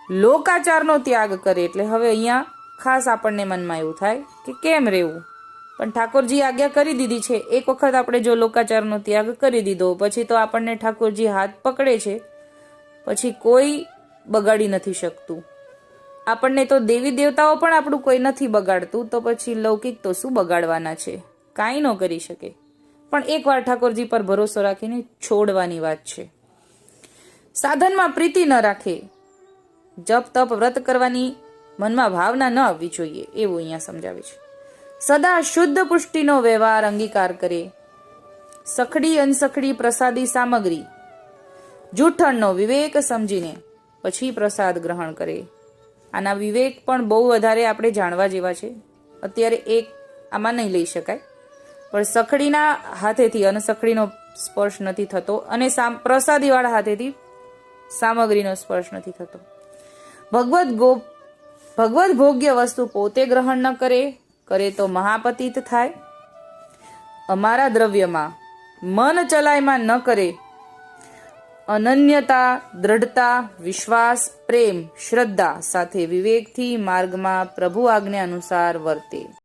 લોકાચારનો ત્યાગ કરે. એટલે હવે અહીંયા ખાસ આપણને મનમાં એવું થાય કે કેમ રહેવું, પણ ઠાકોરજી આજ્ઞા કરી દીધી છે. એક વખત આપણે જો લોકાચારનો ત્યાગ કરી દીધો પછી તો આપણને ઠાકોરજી હાથ પકડે છે, પછી કોઈ બગાડી નથી શકતું. આપણને તો દેવી દેવતાઓ પણ આપણું કોઈ નથી બગાડતું, તો પછી લૌકિક તો શું બગાડવાના છે, કાંઈ ન કરી શકે. પણ એકવાર ઠાકોરજી પર ભરોસો રાખીને છોડવાની વાત છે. સાધનમાં પ્રીતિ ન રાખે, જપ તપ વ્રત કરવાની મનમાં ભાવના ન આવવી જોઈએ, એવું અહીંયા સમજાવે છે. સદા શુદ્ધ પુષ્ટિનો વ્યવહાર અંગીકાર કરે, સખડી અનસખડી પ્રસાદી સામગ્રી જૂઠણનો વિવેક સમજીને પછી પ્રસાદ ગ્રહણ કરે. આના વિવેક પણ બહુ વધારે આપણે જાણવા જેવા છે. અત્યારે એક આમાં નહીં લઈ શકાય, પણ સખડીના હાથેથી અનસખડીનો સ્પર્શ નથી થતો અને પ્રસાદીવાળા હાથેથી સામગ્રીનો સ્પર્શ નથી થતો. ભગવદ ભોગ્ય વસ્તુ પોતે ગ્રહણ ન કરે તો મહાપતિત થાય. અમારા દ્રવ્યમાં મન ચલાયમાં ન કરે, અનન્યતા, દ્રઢતા, વિશ્વાસ, પ્રેમ, શ્રદ્ધા સાથે વિવેકથી માર્ગમાં પ્રભુ આજ્ઞા અનુસાર વર્તે.